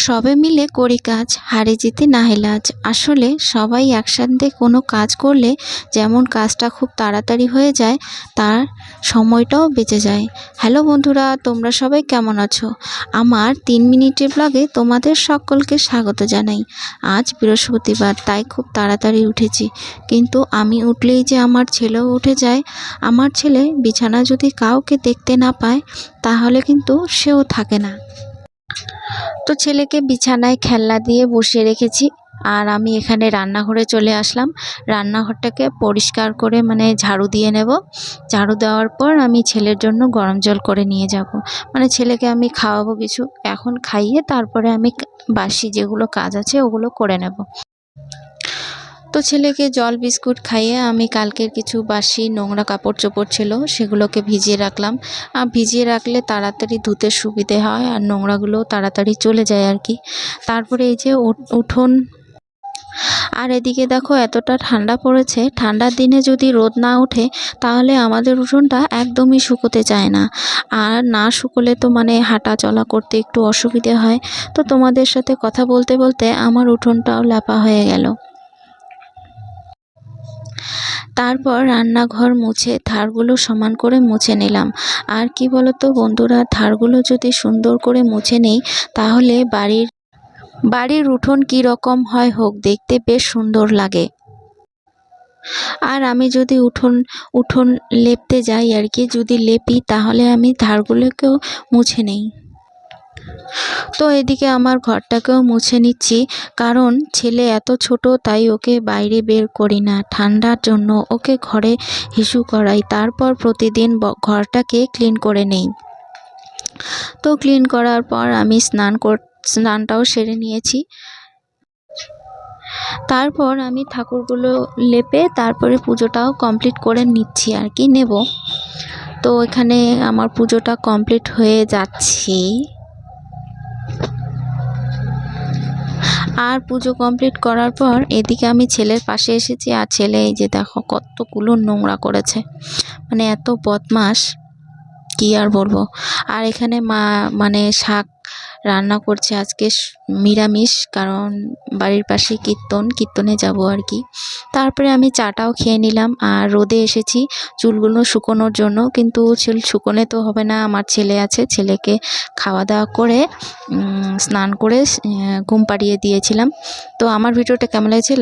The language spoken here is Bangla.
সবে মিলে করি কাজ, হারে জিতে নাহে লাজ। আসলে সবাই একসাথে কোনো কাজ করলে যেমন কাজটা খুব তাড়াতাড়ি হয়ে যায়, তার সময়টাও বেঁচে যায়। হ্যালো বন্ধুরা, তোমরা সবাই কেমন আছো? আমার 3 মিনিটের ব্লগে তোমাদের সকলকে স্বাগত জানাই। আজ বৃহস্পতিবার, তাই খুব তাড়াতাড়ি উঠেছি। কিন্তু আমি উঠলেই যে আমার ছেলেও উঠে যায়। আমার ছেলে বিছানা যদি কাউকে দেখতে না পায়, তাহলে কিন্তু সেও থাকে না। তো ছেলেকে বিছানায় খেলনা দিয়ে বসিয়ে রেখেছি, আর আমি এখানে রান্নাঘরে চলে আসলাম। রান্নাঘরটাকে পরিষ্কার করে ঝাড়ু দিয়ে নেব। ঝাড়ু দেওয়ার পর আমি ছেলের জন্য গরম জল করে নিয়ে যাব। ছেলেকে আমি খাওয়াবো কিছু, এখন খাইয়ে তারপরে আমি বাসি যেগুলো কাজ আছে ওগুলো করে নেব। তো ছেলেকে জল বিস্কুট খাইয়ে আমি কালকের কিছু বাসি নোংরা কাপড় চোপড় ছিল সেগুলোকে ভিজিয়ে রাখলাম। আর ভিজিয়ে রাখলে তাড়াতাড়ি ধুতে সুবিধে হয়, আর নোংরাগুলো তাড়াতাড়ি চলে যায় আর কি। তারপরে এই যে উঠোন, আর এদিকে দেখো এতটা ঠান্ডা পড়েছে। ঠান্ডার দিনে যদি রোদ না ওঠে তাহলে আমাদের উঠোনটা একদমই শুকোতে চায় না, আর না শুকোলে তো হাঁটা চলা করতে একটু অসুবিধে হয়। তো তোমাদের সাথে কথা বলতে বলতে আমার উঠোনটাও ল্যাপা হয়ে গেল। তারপর রান্নাঘর মুছে ধারগুলো সমান করে মুছে নিলাম। আর কি বলতো বন্ধুরা, ধারগুলো যদি সুন্দর করে মুছে নেই তাহলে বাড়ির উঠোন কি রকম হয় হোক, দেখতে বেশ সুন্দর লাগে। আর আমি যদি উঠোন লেপতে যাই আর কি, যদি লেপি তাহলে আমি ধারগুলোকেও মুছে নেই। তো এদিকে আমার ঘরটাকেও মুছে নিচ্ছি, কারণ ছেলে এত ছোট, তাই ওকে বাইরে বের করি না। ঠান্ডার জন্য ওকে ঘরে হিসু করাই, তারপর প্রতিদিন ঘরটাকে ক্লিন করে নেই। তো ক্লিন করার পর আমি স্নানটাও সেরে নিয়েছি। তারপর আমি ঠাকুরগুলো লেপে তারপরে পুজোটাও কমপ্লিট করে নিচ্ছি আর কি, নেব। তো এখানে আমার পুজোটা কমপ্লিট হয়ে যাচ্ছে। আর পুজো কমপ্লিট করার পর এদিকে আমি ছেলের পাশে এসেছি, আর ছেলে এই যে দেখো কতগুলো নোংরা করেছে, এত বদমাস, কি আর বলবো। আর এখানে মা শাক রান্না করছে আজকে, নিরামিষ, কারণ বাড়ির পাশে কীর্তনে যাব আর কি। তারপরে আমি চাটাও খেয়ে নিলাম, আর রোদে এসেছি চুলগুলো শুকোনোর জন্য। কিন্তু চুল শুকোলে তো হবে না, আমার ছেলে আছে, ছেলেকে খাওয়া দাওয়া করে স্নান করে ঘুম পাড়িয়ে দিয়েছিলাম। তো আমার ভিডিওটা কেমন লাগছে